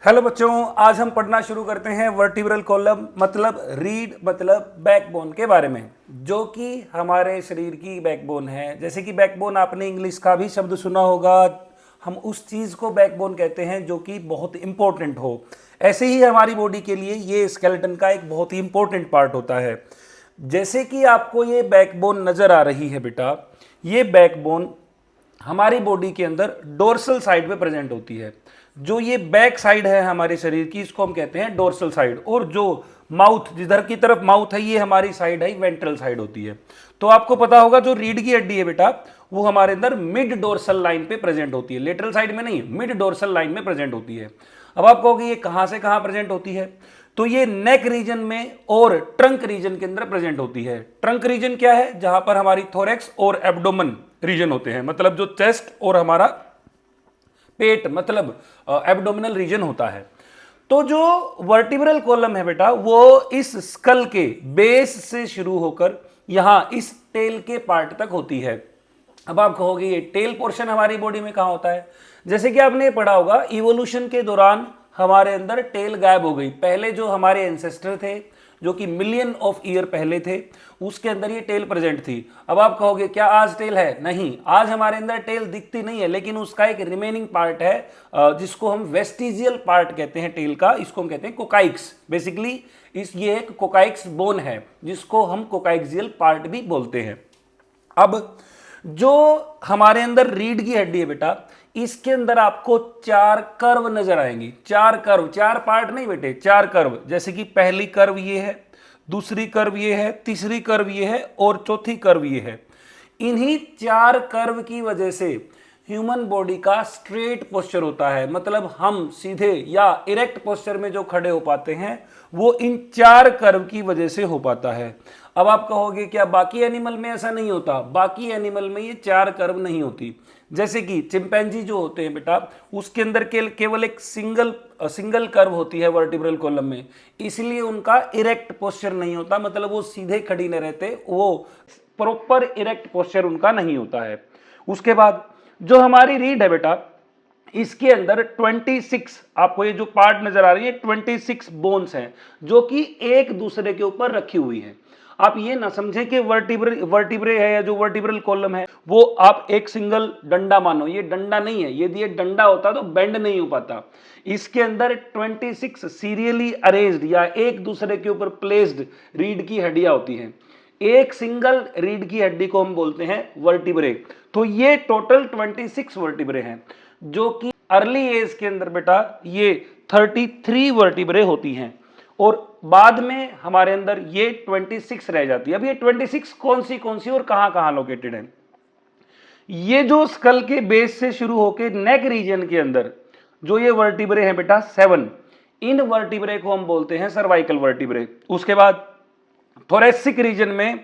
Hello बच्चों, आज हम पढ़ना शुरू करते हैं वर्टिब्रल कॉलम मतलब रीढ़ मतलब बैकबोन के बारे में, जो कि हमारे शरीर की बैकबोन है। जैसे कि बैकबोन आपने इंग्लिश का भी शब्द सुना होगा, हम उस चीज़ को बैकबोन कहते हैं जो कि बहुत इंपॉर्टेंट हो। ऐसे ही हमारी बॉडी के लिए ये स्केलेटन का एक बहुत ही इंपॉर्टेंट पार्ट होता है। जैसे कि आपको ये बैकबोन नज़र आ रही है बेटा, ये बैकबोन हमारी बॉडी के अंदर डोर्सल साइड पे प्रेजेंट होती है। जो ये बैक साइड है हमारे शरीर की, इसको हम कहते हैं डोर्सल साइड। और जो माउथ, जिधर की तरफ माउथ है, ये हमारी साइड है वेंट्रल साइड होती है। तो आपको पता होगा जो रीढ़ की हड्डी है बेटा, वो हमारे अंदर मिड डोर्सल लाइन पे प्रेजेंट होती है, लेटरल साइड में नहीं, मिड डोर्सल लाइन में प्रेजेंट होती है। अब आप कहोगे ये कहां से कहां प्रेजेंट होती है, तो ये नेक रीजन में और ट्रंक रीजन के अंदर प्रेजेंट होती है। ट्रंक रीजन क्या है? जहां पर हमारी थोरेक्स और एब्डोमेन रीजन होते हैं, मतलब जो चेस्ट और हमारा पेट मतलब एब्डोमिनल रीजन होता है। तो जो वर्टिब्रल कॉलम है बेटा, वो इस स्कल के बेस से शुरू होकर यहां इस टेल के पार्ट तक होती है। अब आप कहोगे ये टेल पोर्शन हमारी बॉडी में कहां होता है? जैसे कि आपने पढ़ा होगा, इवोल्यूशन के दौरान हमारे अंदर टेल गायब हो गई। पहले जो हमारे एंसेस्टर थे, जो कि मिलियन ऑफ ईयर पहले थे, उसके अंदर ये टेल प्रेजेंट थी। अब आप कहोगे क्या आज टेल है? नहीं, आज हमारे अंदर टेल दिखती नहीं है, लेकिन उसका एक रिमेनिंग पार्ट है जिसको हम वेस्टिजियल पार्ट कहते हैं टेल का। इसको हम कहते हैं कोकाइक्स। बेसिकली ये एक कोकाइक्स बोन है, जिसको हम कोकाइक्सियल पार्ट भी बोलते हैं। अब जो हमारे अंदर रीढ़ की हड्डी है बेटा, इसके अंदर आपको चार कर्व नजर आएंगी। चार कर्व, चार पार्ट नहीं बेटे, चार कर्व। जैसे कि पहली कर्व ये है, दूसरी कर्व ये है, तीसरी कर्व ये है और चौथी कर्व ये है। इन्हीं चार कर्व की वजह से ह्यूमन बॉडी का स्ट्रेट पोस्चर होता है, मतलब हम सीधे या इरेक्ट पोस्चर में जो खड़े हो पाते हैं, वो इन चार कर्व की वजह से हो पाता है। अब आप कहोगे क्या बाकी एनिमल में ऐसा नहीं होता? बाकी एनिमल में ये चार कर्व नहीं होती। जैसे कि चिंपैंजी जो होते हैं बेटा, उसके अंदर केवल एक सिंगल कर्व होती है वर्टिब्रल कॉलम में, इसलिए उनका इरेक्ट पोस्चर नहीं होता, मतलब वो सीधे खड़ी नहीं रहते, वो प्रॉपर इरेक्ट पोस्चर उनका नहीं होता है। उसके बाद जो हमारी रीढ़ है बेटा, इसके अंदर 26, आपको ये जो पार्ट नजर आ रही है, 26 बोन्स हैं, जो कि एक दूसरे के ऊपर रखी हुई हैं। आप ये ना समझें कि वर्टिब्रे है या जो वर्टिब्रल कॉलम है वो आप एक सिंगल डंडा मानो, ये डंडा नहीं है। यदि ये डंडा होता तो बेंड नहीं हो पाता। इसके अंदर 26 सीरियली अरेंज्ड या एक दूसरे के ऊपर प्लेस्ड रीढ़ की हड्डियां होती हैं। एक सिंगल रीढ़ की हड्डी को हम बोलते हैं वर्टिब्रे। तो ये टोटल 26 वर्टिब्रे हैं, जो कि अर्ली एज के अंदर बेटा ये 33 वर्टिब्रे होती हैं, और बाद में हमारे अंदर ये 26 रह जाती है। अब ये 26 कौन सी और कहां कहां लोकेटेड है? ये जो स्कल के बेस से शुरू होकर नेक रीजन के अंदर जो ये वर्टिब्रे हैं बेटा 7, इन वर्टिब्रे को हम बोलते हैं सर्वाइकल वर्टिब्रे। उसके बाद थोरेसिक रीजन में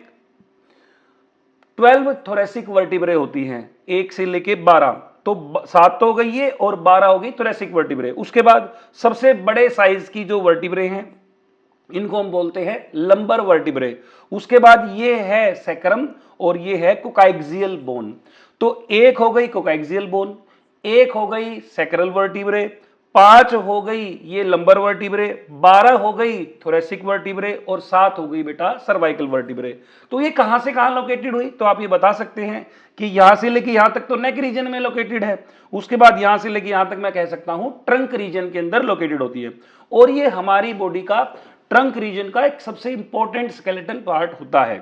12 थोरेसिक वर्टिब्रे होती हैं, 1 से लेके 12, तो 7 तो हो गई ये और 12 हो गई थोरेसिक वर्टिब्रे। उसके बाद सबसे बड़े साइज की जो वर्टिब्रे हैं, इनको हम बोलते हैं लंबर वर्टिब्रे। उसके बाद ये है सैक्रम और ये है कोकाइक्सियल बोन। तो एक हो गई कोकाइक्सियल बोन, एक हो गई सैक्रल वर्टिब्रे, 5 हो गई ये लंबर वर्टिब्रे, 12 हो गई थोरेसिक वर्टिब्रे और 7 हो गई बेटा सर्वाइकल वर्टिब्रे। तो ये कहां से कहां लोकेटेड हुई? तो आप ये बता सकते हैं कि यहां से लेके यहां तक तो नेक रीजन में लोकेटेड है, उसके बाद यहां से लेके यहां तक मैं कह सकता हूं ट्रंक रीजन के अंदर लोकेटेड होती है। और ये हमारी बॉडी का ट्रंक रीजन का एक सबसे इंपॉर्टेंट स्केलेटल पार्ट होता है।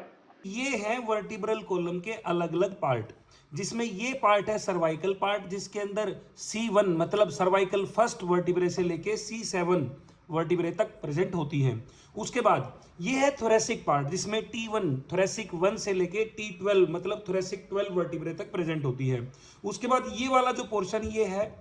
ये है वर्टिब्रल कॉलम के अलग अलग पार्ट, जिसमें ये पार्ट है सर्वाइकल पार्ट, जिसके अंदर C1 मतलब सर्वाइकल फर्स्ट वर्टिब्रे से लेके C7 वर्टिब्रे तक प्रेजेंट होती है। उसके बाद ये है थोरेसिक पार्ट, जिसमें T1 थोरेसिक 1 से लेके T12 मतलब थोरेसिक 12 वर्टिब्रे तक प्रेजेंट होती है। उसके बाद ये वाला जो पोर्शन ये है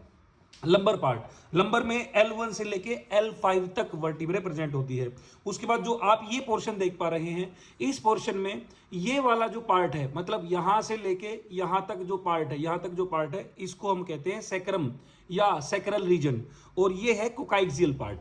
लंबर पार्ट, लंबर में L1 से लेके L5 तक वर्टिब्रे प्रेजेंट होती है। उसके बाद जो आप ये पोर्शन देख पा रहे हैं, इस पोर्शन में ये वाला जो पार्ट है, मतलब यहां से लेके यहां तक जो पार्ट है, यहां तक जो पार्ट है, इसको हम कहते हैं सैक्रम या सैक्रल रीजन, और ये है कोकाइक्सियल पार्ट।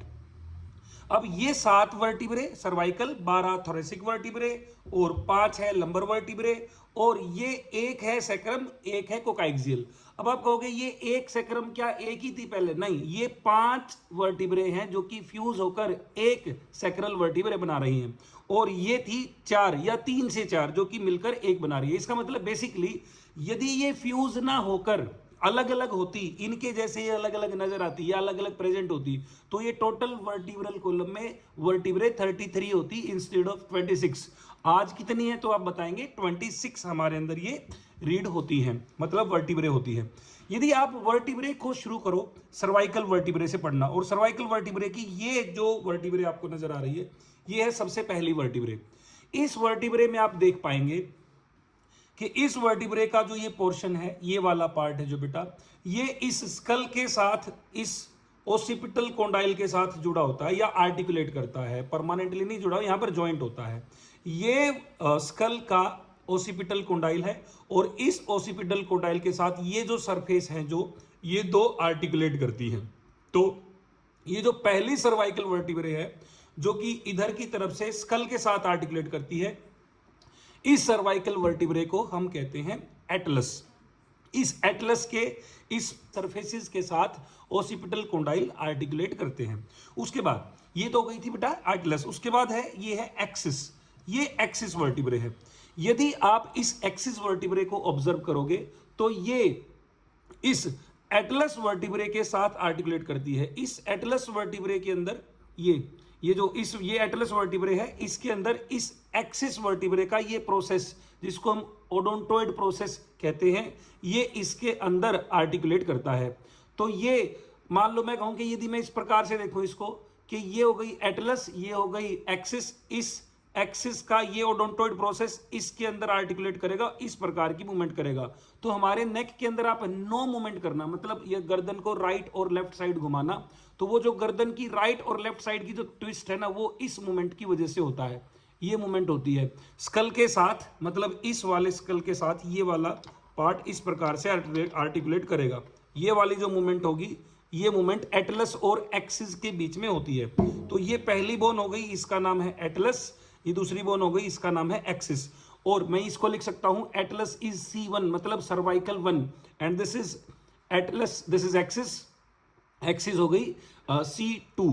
अब ये 7 वर्टिब्रे सर्वाइकल, 12 थोरेसिक वर्टिब्रे और 5 है लंबर वर्टिब्रे, और ये एक है सैक्रम, एक है कोकाइक्सियल। अब आप कहोगे ये एक सैक्रम क्या एक ही थी पहले? नहीं, ये 5 वर्टिब्रे हैं जो कि फ्यूज होकर एक सैक्रल वर्टिब्रे बना रही हैं, और ये थी 4 या 3 से 4 जो कि मिलकर एक बना रही है। इसका मतलब बेसिकली यदि ये फ्यूज ना होकर अलग अलग होती, इनके जैसे ये अलग अलग नजर आती या अलग अलग प्रेजेंट होती, तो ये टोटल वर्टिब्रल कॉलम में वर्टिब्रे 33 होती इंस्टेड ऑफ 26। आज कितनी है तो आप बताएंगे? 26 हमारे अंदर ये रीड होती है, मतलब वर्टिब्रे होती है। यदि आप वर्टिब्रे को शुरू करो सर्वाइकल वर्टिब्रे से पढ़ना, और सर्वाइकल वर्टिब्रे की ये जो वर्टिब्रे आपको नजर आ रही है, ये है सबसे पहली वर्टिब्रे। इस वर्टिब्रे में आप देख पाएंगे कि इस वर्टिब्रे का जो ये पोर्शन है, ये वाला पार्ट है जो बेटा, ये इस स्कल के साथ, इस ओसिपिटल कोंडाइल के साथ जुड़ा होता है या आर्टिकुलेट करता है, परमानेंटली नहीं जुड़ा, यहां पर जॉइंट होता है। ये स्कल का ओसिपिटल कोंडाइल है, और इस ओसिपिटल कोंडाइल के साथ ये जो सरफेस है, जो ये दो आर्टिकुलेट करती हैं। तो ये जो पहली सर्वाइकल वर्टिब्रे है जो कि इधर की तरफ से स्कल के साथ आर्टिकुलेट करती है, इस सर्वाइकल वर्टिब्रे को हम कहते हैं एटलस। इस एटलस के इस सरफेसेस के साथ ओसिपिटल कोंडाइल आर्टिकुलेट करते हैं। उसके बाद ये तो हो गई थी बेटा एटलस। उसके बाद है ये है एक्सिस, ये एक्सिस वर्टिब्रे है। यदि आप इस एक्सिस वर्टिब्रे को ऑब्जर्व करोगे तो ये इस एटलस वर्टिब्रे के साथ आर्टिकुलेट करती है। इस एटलस वर्टिब्रे के अंदर ये जो ये एटलस वर्टिब्रे है, इसके अंदर इस एक्सिस वर्टिब्रे का ये प्रोसेस जिसको हम ओडोंटोइड प्रोसेस कहते हैं, ये इसके अंदर आर्टिकुलेट करता है। तो ये मान लो मैं कहूं कि यदि मैं इस प्रकार से देखूं इसको कि ये हो गई एटलस, ये हो गई एक्सिस, इस एक्सिस का ये ओडोंटोइड प्रोसेस इसके अंदर आर्टिकुलेट करेगा, इस प्रकार की मूवमेंट करेगा। तो हमारे नेक के अंदर आप नो मूवमेंट करना, मतलब ये गर्दन को राइट और लेफ्ट साइड घुमाना, तो वो जो गर्दन की राइट और लेफ्ट साइड की जो ट्विस्ट है ना, वो इस मूवमेंट की वजह से होता है। ये मूवमेंट होती है स्कल के साथ, मतलब इस वाले स्कल के साथ ये वाला पार्ट इस प्रकार से आर्टिकुलेट करेगा। ये वाली जो मूवमेंट होगी, ये मूवमेंट एटलस और एक्सिस के बीच में होती है। तो ये पहली बोन हो गई, इसका नाम है एटलस। ये दूसरी बोन हो गई, इसका नाम है एक्सिस। और मैं इसको लिख सकता हूं एटलस इज C1, मतलब cervical 1, and this is Atlas, this is axis, axis हो गई C2।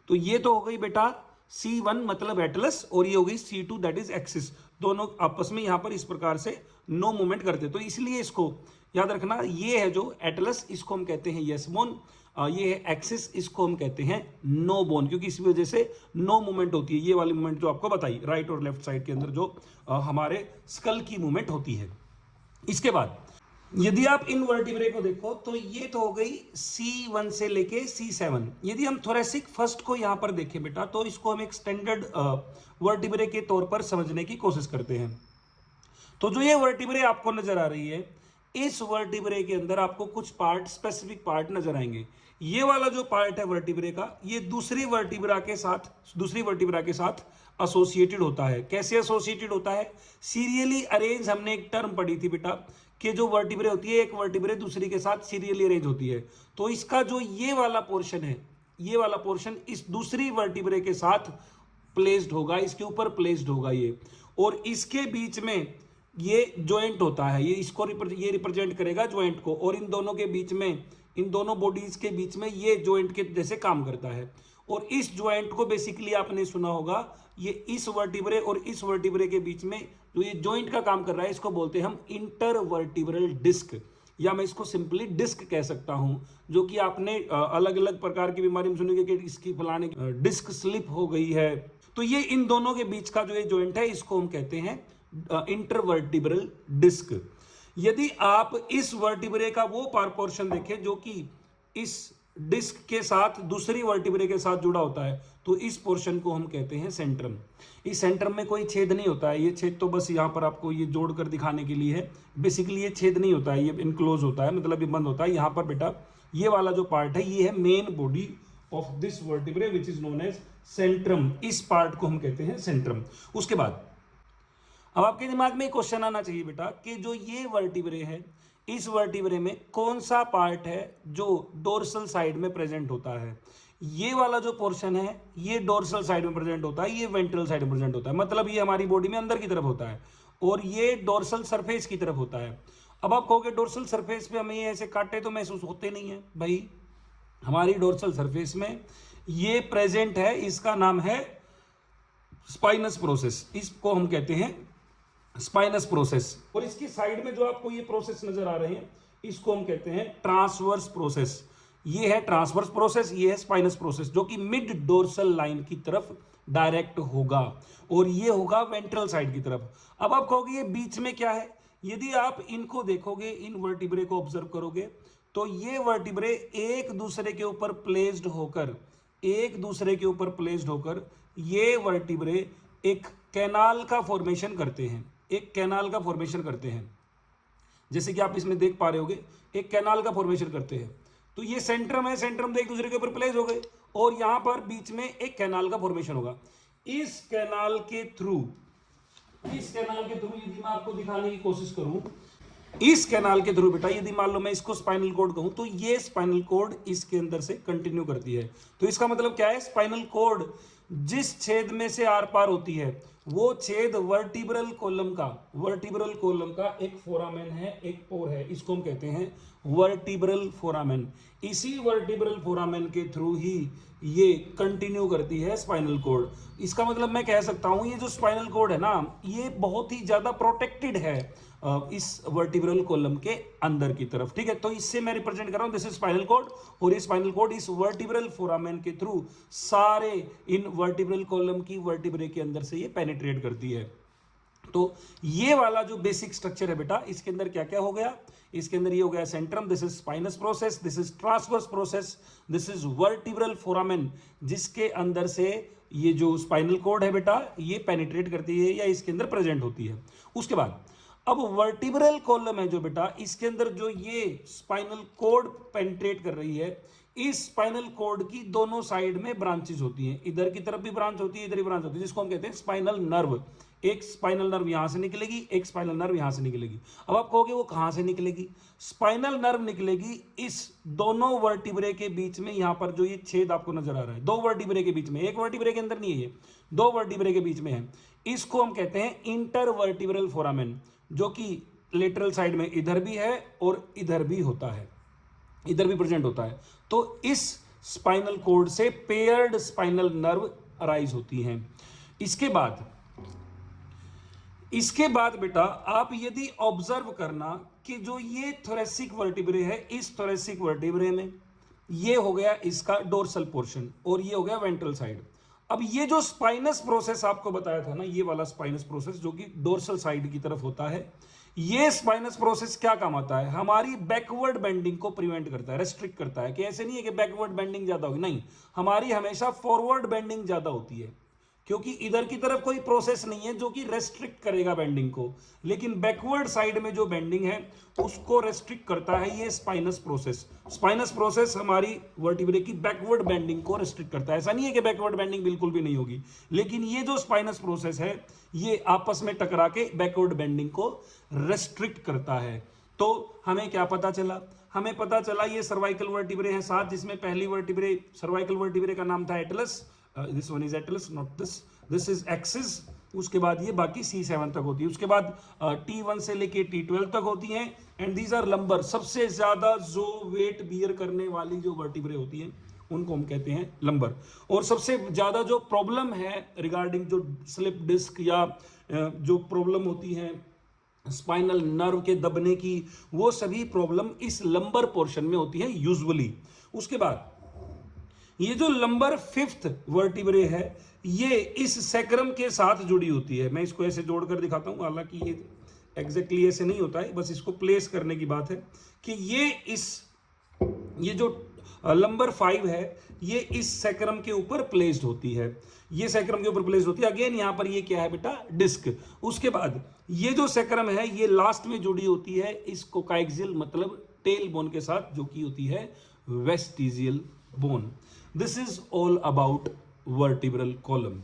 तो ये तो हो गई बेटा C1 मतलब एटलस, और ये हो गई C2 दैट इज एक्सिस। दोनों आपस में यहां पर इस प्रकार से नो मूवमेंट करते, तो इसलिए इसको याद रखना। ये है जो एटलस, इसको हम कहते हैं यस बोन, ये है एक्सिस, इसको हम कहते हैं नो बोन, क्योंकि इस वजह से नो मूवमेंट होती है। ये वाली मूवमेंट जो आपको बताई राइट और लेफ्ट साइड के अंदर जो हमारे स्कल की मूवमेंट होती है। इसके बाद यदि आप इन वर्टिब्रे को देखो तो ये तो हो गई C1 से लेके C7। यदि हम थोरेसिक फर्स्ट को यहां पर देखें बेटा, तो इसको हम एक स्टैंडर्ड वर्टिब्रे के तौर पर समझने की कोशिश करते हैं। तो जो ये वर्टिब्रे आपको नजर आ रही है, इस वर्टिब्रे के अंदर आपको कुछ पार्ट, स्पेसिफिक पार्ट नजर आएंगे। ये वाला जो पार्ट है वर्टिब्रे का, ये दूसरी वर्टिब्रा के साथ एसोसिएटेड होता है। कैसे एसोसिएटेड होता है? सीरियली अरेंज, हमने एक टर्म पढ़ी थी बेटा कि जो वर्टिब्रे होती है, एक वर्टिब्रे दूसरी के साथ सीरियली अरेंज होती है। तो इसका जो ये वाला पोर्शन है, ये वाला पोर्शन इस दूसरी वर्टिब्रे के साथ प्लेस्ड होगा, इसके ऊपर प्लेस्ड होगा ये, और इसके बीच में ये जॉइंट होता है। ये इसको ये रिप्रेजेंट करेगा जॉइंट को, और इन दोनों के बीच में, इन दोनों बॉडीज के बीच में ये जॉइंट के जैसे काम करता है। और इस जॉइंट को बेसिकली आपने सुना होगा, ये इस वर्टिब्रे और इस वर्टिब्रे के बीच में जो ये जॉइंट का काम कर रहा है, इसको बोलते हैं हम इंटरवर्टिब्रल डिस्क, या मैं इसको सिंपली डिस्क कह सकता हूं। जो कि आपने अलग अलग प्रकार की बीमारी में सुनेंगे कि इसकी फलाने डिस्क स्लिप हो गई है। तो ये इन दोनों के बीच का जो ये जॉइंट है, इसको हम कहते हैं इंटरवर्टिब्रल डिस्क। यदि आप इस वर्टिब्रे का वो पोर्शन देखें जो कि इस डिस्क के साथ दूसरी वर्टिब्रे के साथ जुड़ा होता है, तो इस पोर्शन को हम कहते हैं सेंट्रम। इस सेंट्रम में कोई छेद नहीं होता है, ये छेद तो बस यहाँ पर आपको ये जोड़कर दिखाने के लिए है। बेसिकली ये छेद नहीं होता है, ये इनक्लोज होता है, मतलब ये बंद होता है। यहाँ पर बेटा ये वाला जो पार्ट है, ये है main body of this vertebrae which is known as centrum. इस पार्ट को हम कहते हैं सेंट्रम। उसके बाद अब आपके दिमाग में क्वेश्चन आना चाहिए बेटा कि जो ये वर्टिब्रे है, इस वर्टिब्रे में कौन सा पार्ट है जो डोर्सल साइड में प्रेजेंट होता है। ये वाला जो पोर्शन है ये डोर्सल साइड में प्रेजेंट होता है, ये वेंट्रल साइड में प्रेजेंट होता है, मतलब ये हमारी बॉडी में अंदर की तरफ होता है और ये डोर्सल सरफेस की तरफ होता है। अब आप कहोगे डोर्सल सरफेस पे हमें ये ऐसे कांटे तो महसूस होते नहीं है भाई, हमारी डोर्सल सरफेस में ये प्रेजेंट है, इसका नाम है स्पाइनस प्रोसेस, इसको हम कहते हैं स्पाइनस प्रोसेस। और इसकी साइड में जो आपको ये प्रोसेस नजर आ रहे हैं इसको हम कहते हैं ट्रांसवर्स प्रोसेस। ये है ट्रांसवर्स प्रोसेस, ये है स्पाइनस प्रोसेस, जो कि मिड डोर्सल लाइन की तरफ डायरेक्ट होगा और ये होगा वेंट्रल साइड की तरफ। अब आप कहोगे ये बीच में क्या है, यदि आप इनको देखोगे, इन वर्टिब्रे को ऑब्जर्व करोगे तो ये वर्टिब्रे एक दूसरे के ऊपर प्लेस्ड होकर ये वर्टिब्रे एक कैनाल का फॉर्मेशन करते हैं, जैसे कि आप इसमें देख पा रहे होगे, एक कैनाल का फॉर्मेशन करते हैं। तो ये सेंट्रम है, सेंट्रम तो एक दूसरे के ऊपर प्लेस हो गए और यहां पर बीच में एक कैनाल का फॉर्मेशन होगा। इस कैनाल के थ्रू यदि मैं आपको दिखाने की कोशिश करूं, इस कैनाल के थ्रू बेटा, यदि मान लो मैं इसको स्पाइनल कॉर्ड कहूं तो ये स्पाइनल कॉर्ड इसके अंदर से कंटिन्यू करती है। तो इसका मतलब क्या है, स्पाइनल कॉर्ड जिस छेद में से आर पार होती है वो छेद वर्टिब्रल कॉलम का एक फोरामेन है, एक पोर है, इसको हम कहते हैं वर्टिब्रल फोरामेन। इसी वर्टिब्रल फोरामेन के थ्रू ही ये कंटिन्यू करती है स्पाइनल कॉर्ड। इसका मतलब मैं कह सकता हूं ये जो स्पाइनल कॉर्ड है ना, ये बहुत ही ज्यादा प्रोटेक्टेड है इस वर्टिब्रल कॉलम के अंदर की तरफ, ठीक है। तो इससे मैं रिप्रेजेंट कर रहा हूं, दिस इज स्पाइनल कॉर्ड, और ये स्पाइनल कॉर्ड इस वर्टिब्रल फोरामेन के थ्रू सारे इन वर्टिब्रल कॉलम की वर्टिब्रे के अंदर से ये पेनिट्रेट करती है। तो ये वाला जो बेसिक स्ट्रक्चर है बेटा, इसके अंदर क्या क्या हो गया, इसके अंदर ये हो गया Centrum, this is spinous process, this is transverse process, this is vertebral foramen, जिसके अंदर से ये जो स्पाइनल कॉर्ड है बेटा ये पेनिट्रेट करती है या इसके अंदर प्रेजेंट होती है। उसके बाद अब वर्टिब्रल कॉलम है जो बेटा, इसके अंदर जो ये स्पाइनल कॉर्ड पेनिट्रेट कर रही है, इस स्पाइनल कॉर्ड की दोनों साइड में ब्रांचेस होती हैं, इधर की तरफ भी ब्रांच होती है, इधर भी ब्रांच होती है, जिसको हम कहते हैं स्पाइनल नर्व। एक स्पाइनल नर्व यहां से निकलेगी, एक स्पाइनल नर्व यहां से निकलेगी। अब आप कहोगे वो कहां से निकलेगी, स्पाइनल नर्व निकलेगी इस दोनों वर्टिब्रे के बीच में, यहां पर जो ये छेद आपको नजर आ रहा है, दो वर्टिब्रे के बीच में, एक वर्टिब्रे के अंदर नहीं है, ये दो वर्टिब्रे के बीच में है, इसको हम कहते हैं इंटरवर्टिब्रल फोरामेन, जो कि लेटरल साइड में इधर भी है और इधर भी होता है, इधर भी प्रेजेंट होता है। तो इस स्पाइनल कॉर्ड से पेयर्ड स्पाइनल नर्व अराइज होती हैं। इसके बाद बेटा आप यदि ऑब्जर्व करना कि जो ये थोरेसिक वर्टिब्रे है, इस थोरेसिक वर्टिब्रे में ये हो गया इसका डोर्सल पोर्शन और ये हो गया वेंट्रल साइड। अब ये जो स्पाइनस प्रोसेस आपको बताया था ना, ये वाला स्पाइनस प्रोसेस जो कि डोर्सल साइड की तरफ होता है, ये स्पाइनस प्रोसेस क्या काम आता है, हमारी बैकवर्ड बेंडिंग को प्रिवेंट करता है, रेस्ट्रिक्ट करता है। कि ऐसे नहीं है कि बैकवर्ड बेंडिंग ज्यादा होगी, नहीं, हमारी हमेशा फॉरवर्ड बेंडिंग ज्यादा होती है, क्योंकि इधर की तरफ कोई प्रोसेस नहीं है जो कि रेस्ट्रिक्ट करेगा बेंडिंग को, लेकिन बैकवर्ड साइड में जो बेंडिंग है उसको रेस्ट्रिक्ट करता है ये स्पाइनस प्रोसेस। स्पाइनस प्रोसेस हमारी वर्टिब्रे की बैकवर्ड बेंडिंग को रेस्ट्रिक्ट करता है। ऐसा नहीं है कि बैकवर्ड बेंडिंग बिल्कुल भी नहीं होगी, लेकिन ये जो स्पाइनस प्रोसेस है ये आपस में टकरा के बैकवर्ड बेंडिंग को रेस्ट्रिक्ट करता है। तो हमें क्या पता चला, हमें पता चला ये सर्वाइकल वर्टिब्रे हैं 7, जिसमें पहली वर्टिब्रे सर्वाइकल वर्टिब्रे का नाम था Atlas, this one is Atlas, not this is axis. उसके बाद ये बाकी C7 तक होती है, उसके बाद T1 से लेके T12 तक होती हैं, एंड दीज आर लंबर। सबसे ज्यादा जो वेट बियर करने वाली जो वर्टिब्रे होती हैं उनको हम कहते हैं लंबर। और सबसे ज्यादा जो प्रॉब्लम है रिगार्डिंग जो स्लिप डिस्क या जो प्रॉब्लम होती है स्पाइनल नर्व के दबने की, वो सभी प्रॉब्लम इस लंबर पोर्शन में होती है यूजुअली। उसके बाद ये जो लंबर 5th वर्टिब्रे है ये इस सैक्रम के साथ जुड़ी होती है। मैं इसको ऐसे जोड़कर दिखाता हूं, हालांकि ये एग्जैक्टली ऐसे नहीं होता है, बस इसको प्लेस करने की बात है कि ये जो लंबर 5 है ये इस सैक्रम के ऊपर प्लेस्ड होती है, ये सैक्रम के ऊपर प्लेस्ड होती है। अगेन यहां पर ये क्या है बेटा, डिस्क। उसके बाद ये जो सैक्रम है ये लास्ट में जुड़ी होती है इस कोकाइक्सियल मतलब टेल बोन के साथ, जो की होती है vestigial bone. This is all about vertebral column.